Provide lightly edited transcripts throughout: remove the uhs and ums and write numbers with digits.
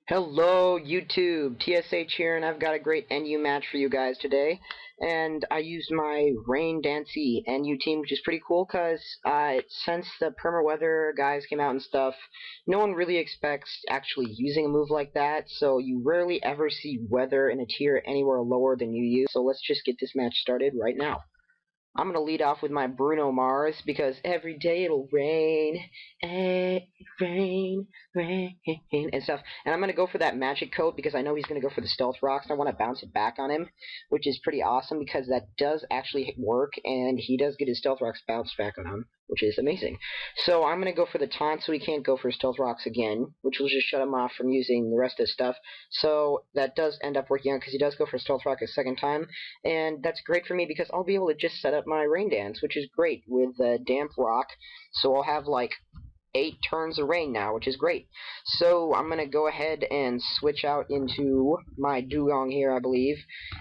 Hello YouTube, TSH here, and I've got a great NU match for you guys today. And I used my Rain Dancy NU team, which is pretty cool because since the perma-weather guys came out and stuff, no one really expects actually using a move like that, so you rarely ever see weather in a tier anywhere lower than you use. So let's just get this match started right now. I'm gonna lead off with my Bruno Mars because every day it'll rain, rain, and stuff. And I'm gonna go for that magic coat because I know he's gonna go for the stealth rocks. And I want to bounce it back on him, which is pretty awesome because that does actually work, and he does get his stealth rocks bounced back on him, which is amazing. So I'm gonna go for the taunt so he can't go for stealth rocks again, which will just shut him off from using the rest of his stuff. So that does end up working out because he does go for stealth rock a second time, and that's great for me because I'll be able to just set up my rain dance, which is great with damp rock. So I'll have like 8 turns of rain now, which is great. So I'm going to go ahead and switch out into my dugong here, I believe.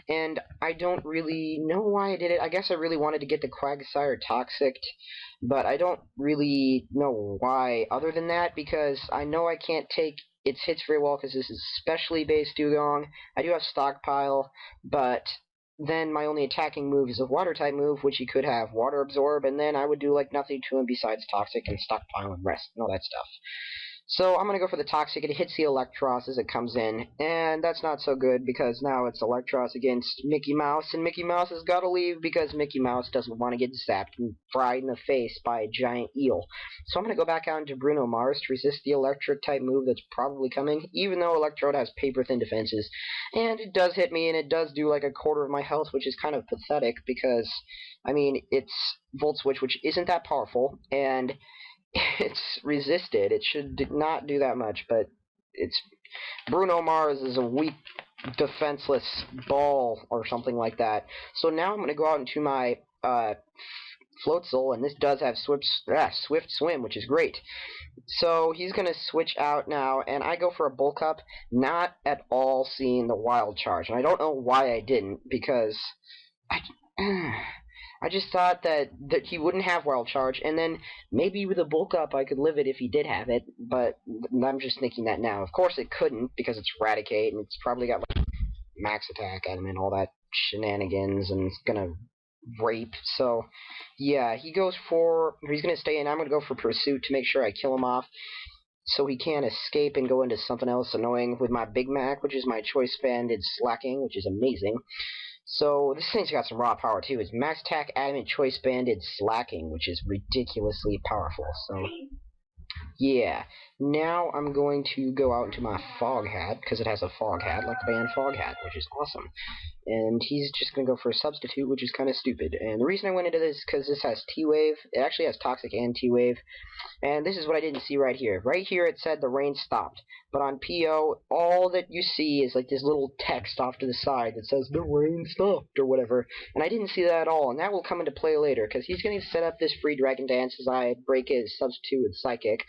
And I don't really know why I did it. I guess I really wanted to get the Quagsire Toxic, but I don't really know why other than that, because I know I can't take its hits very well because this is specially based dugong. I do have stockpile, but then my only attacking move is a water type move, which he could have water absorb, and then I would do like nothing to him besides toxic and stockpile and rest and all that stuff. So I'm going to go for the Toxic. It hits the Electros as it comes in, and that's not so good because now it's Electros against Mickey Mouse, and Mickey Mouse has got to leave because Mickey Mouse doesn't want to get zapped and fried in the face by a giant eel. So I'm going to go back out into Bruno Mars to resist the electric type move that's probably coming, even though Electrode has paper thin defenses. And it does hit me, and it does do like a quarter of my health, which is kind of pathetic because, I mean, it's Volt Switch, which isn't that powerful, and it's resisted. It should not do that much, but it's Bruno Mars is a weak, defenseless ball or something like that. So now I'm going to go out into my Floatzel, and this does have Swift Swim, which is great. So he's going to switch out now, and I go for a Bulk Up, not at all seeing the Wild Charge. And I don't know why I didn't, because I just thought that he wouldn't have Wild Charge, and then maybe with a Bulk Up I could live it if he did have it, but I'm just thinking that now. Of course it couldn't, because it's Eradicate, and it's probably got like Max Attack at him and all that shenanigans, and it's gonna rape. So yeah, he's gonna stay in. I'm gonna go for Pursuit to make sure I kill him off, so he can't escape and go into something else annoying with my Big Mac, which is my Choice Banded Slacking, which is amazing. So this thing's got some raw power too. It's Max Attack, Adamant, Choice Banded, Slacking, which is ridiculously powerful. So yeah, now I'm going to go out into my Fog Hat, because it has a Fog Hat, like the band Fog Hat, which is awesome. And he's just going to go for a Substitute, which is kind of stupid. And the reason I went into this is because this has T-Wave. It actually has Toxic and T-Wave. And this is what I didn't see right here. Right here it said the rain stopped. But on PO, all that you see is like this little text off to the side that says the rain stopped or whatever. And I didn't see that at all. And that will come into play later, because he's going to set up this free Dragon Dance as I break his Substitute with Psychic.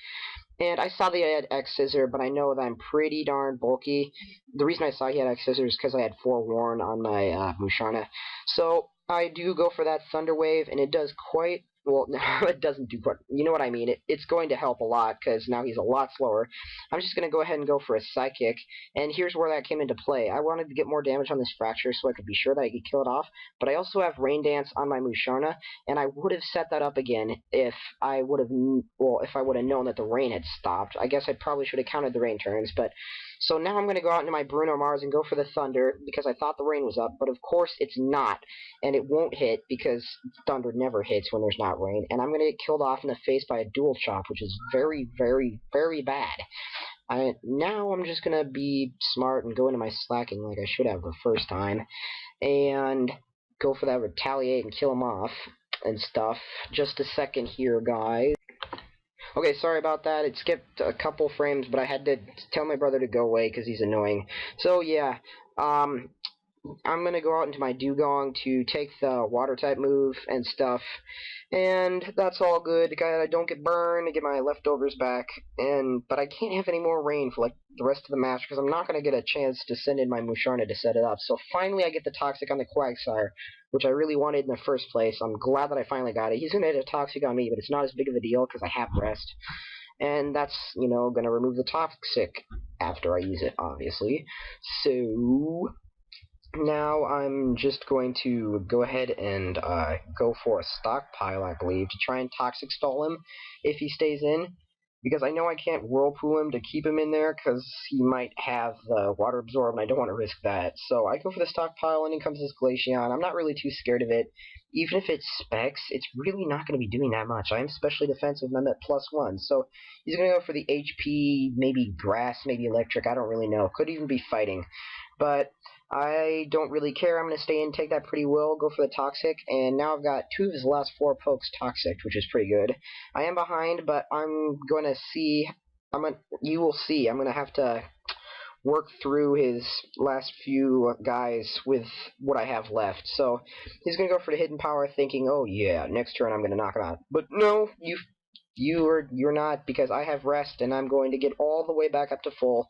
And I saw that he had X-Scissor, but I know that I'm pretty darn bulky. The reason I saw he had X-Scissor is because I had Forewarn on my Musharna. So I do go for that Thunder Wave, and it does quite... Well, it doesn't do quite... You know what I mean. It's going to help a lot, because now he's a lot slower. I'm just going to go ahead and go for a Psychic, and here's where that came into play. I wanted to get more damage on this Fracture so I could be sure that I could kill it off, but I also have Rain Dance on my Musharna, and I would have set that up again if I would have... Well, if I would have known that the rain had stopped. I guess I probably should have counted the rain turns, but... So now I'm going to go out into my Bruno Mars and go for the Thunder, because I thought the rain was up, but of course it's not, and it won't hit, because Thunder never hits when there's not rain, and I'm going to get killed off in the face by a Dual Chop, which is very, very, very bad. Now I'm just going to be smart and go into my Slacking like I should have the first time, and go for that Retaliate and kill him off and stuff. Just a second here, guys. Okay, sorry about that. It skipped a couple frames, but I had to tell my brother to go away because he's annoying. So, yeah, I'm going to go out into my Dugong to take the Water-type move and stuff, and that's all good. I don't get burned, I get my leftovers back, but I can't have any more rain for, like, the rest of the match because I'm not going to get a chance to send in my Musharna to set it up. So finally I get the Toxic on the Quagsire, which I really wanted in the first place. I'm glad that I finally got it. He's going to hit a Toxic on me, but it's not as big of a deal because I have Rest. and that's, you know, gonna remove the toxic after I use it, obviously. So now I'm just going to go ahead and go for a stockpile, I believe, to try and toxic stall him if he stays in. Because I know I can't whirlpool him to keep him in there, because he might have the water absorb, and I don't want to risk that. So I go for the stockpile, and in comes this Glaceon. I'm not really too scared of it. Even if it's specs, it's really not going to be doing that much. I am specially defensive, and I'm at +1. So he's going to go for the HP, maybe grass, maybe electric, I don't really know. Could even be fighting. But I don't really care. I'm going to stay in, take that pretty well, go for the toxic, and now I've got 2 of his last 4 pokes toxic, which is pretty good. I am behind, but I'm going to see. You will see. I'm going to have to work through his last few guys with what I have left. So he's going to go for the hidden power, thinking, "Oh yeah, next turn I'm going to knock him out." But no, you're not, because I have rest and I'm going to get all the way back up to full,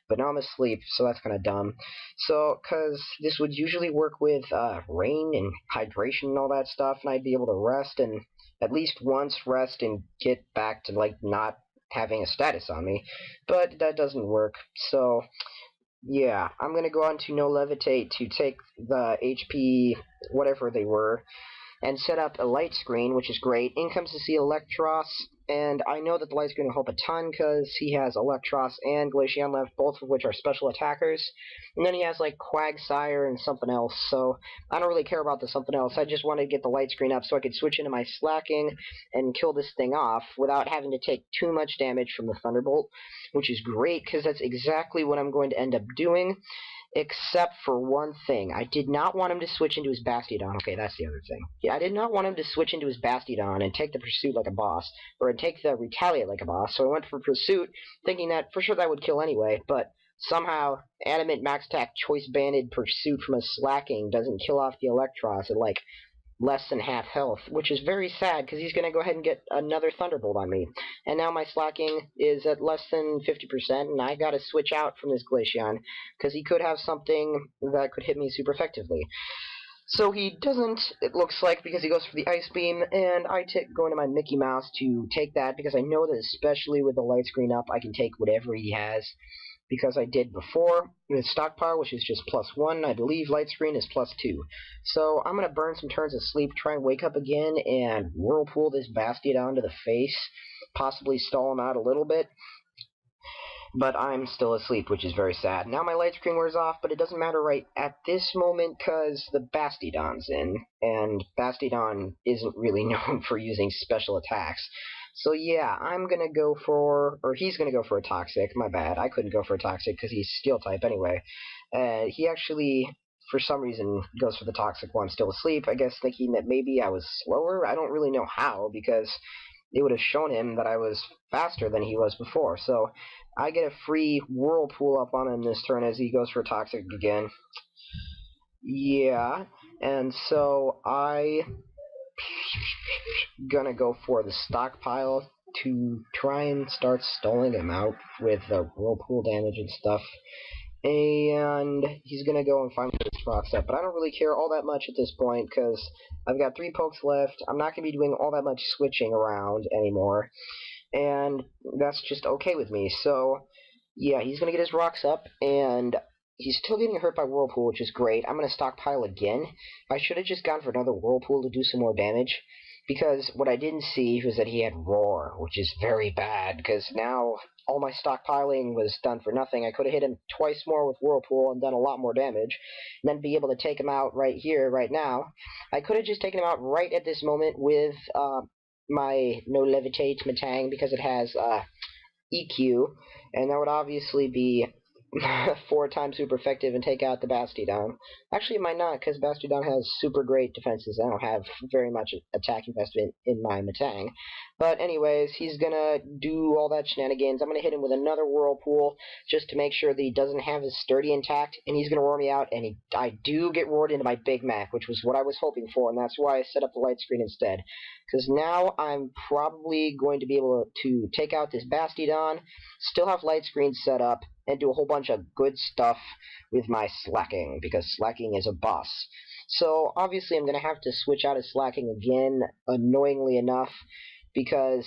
but now I'm asleep, so that's kind of dumb. So, because this would usually work with rain and hydration and all that stuff, and I'd be able to rest and at least once rest and get back to, like, not having a status on me, but that doesn't work. So yeah, I'm going to go on to no levitate to take the HP, whatever they were, and set up a light screen, which is great. In comes to see Electros, and I know that the light screen will help a ton because he has Electros and Glaceon left, both of which are special attackers. And then he has like Quagsire and something else, so I don't really care about the something else. I just wanted to get the light screen up so I could switch into my slacking and kill this thing off without having to take too much damage from the Thunderbolt, which is great because that's exactly what I'm going to end up doing. Except for one thing. I did not want him to switch into his Bastiodon. Okay, that's the other thing. Yeah, I did not want him to switch into his Bastiodon and take the Pursuit like a boss, or take the Retaliate like a boss, so I went for Pursuit, thinking that for sure that would kill anyway, but somehow Adamant Max Attack Choice Banded Pursuit from a Slacking doesn't kill off the Electros at like less than half health, which is very sad because he's going to go ahead and get another Thunderbolt on me. And now my slacking is at less than 50%, and I got to switch out from this Glaceon because he could have something that could hit me super effectively. So he doesn't, it looks like, because he goes for the Ice Beam, and I go into my Mickey Mouse to take that because I know that especially with the light screen up, I can take whatever he has, because I did before with Stockpile, which is just +1. I believe Light Screen is +2. So I'm going to burn some turns of sleep, try and wake up again, and whirlpool this Bastiodon to the face, possibly stall him out a little bit. But I'm still asleep, which is very sad. Now my light screen wears off, but it doesn't matter right at this moment because the Bastiodon's in, and Bastiodon isn't really known for using special attacks. So yeah, I'm gonna go for, or he's gonna go for a Toxic, my bad. I couldn't go for a Toxic because he's Steel type anyway. He actually, for some reason, goes for the Toxic while I'm still asleep, I guess thinking that maybe I was slower. I don't really know how, because it would have shown him that I was faster than he was before. So I get a free Whirlpool up on him this turn as he goes for Toxic again. Yeah, and so I gonna go for the Stockpile to try and start stalling him out with the Whirlpool damage and stuff. And he's gonna go and finally get his rocks up, but I don't really care all that much at this point because I've got 3 pokes left. I'm not gonna be doing all that much switching around anymore, and that's just okay with me. So yeah, he's gonna get his rocks up, and he's still getting hurt by Whirlpool, which is great. I'm gonna stockpile again. I should have just gone for another Whirlpool to do some more damage, because what I didn't see was that he had Roar, which is very bad, because now all my stockpiling was done for nothing. I could have hit him twice more with Whirlpool and done a lot more damage, and then be able to take him out right here, right now. I could have just taken him out right at this moment with my No Levitate Metang, because it has EQ, and that would obviously be 4 times super effective and take out the Bastiodon. Actually, it might not, because Bastiodon has super great defenses. I don't have very much attack investment in my Metang. But anyways, he's gonna do all that shenanigans. I'm gonna hit him with another Whirlpool just to make sure that he doesn't have his sturdy intact, and he's gonna roar me out, and I do get roared into my Big Mac, which was what I was hoping for, and that's why I set up the light screen instead. Because now I'm probably going to be able to take out this Bastiodon, still have light screen set up, and do a whole bunch of good stuff with my slacking, because slacking is a boss. So obviously I'm going to have to switch out of slacking again, annoyingly enough, because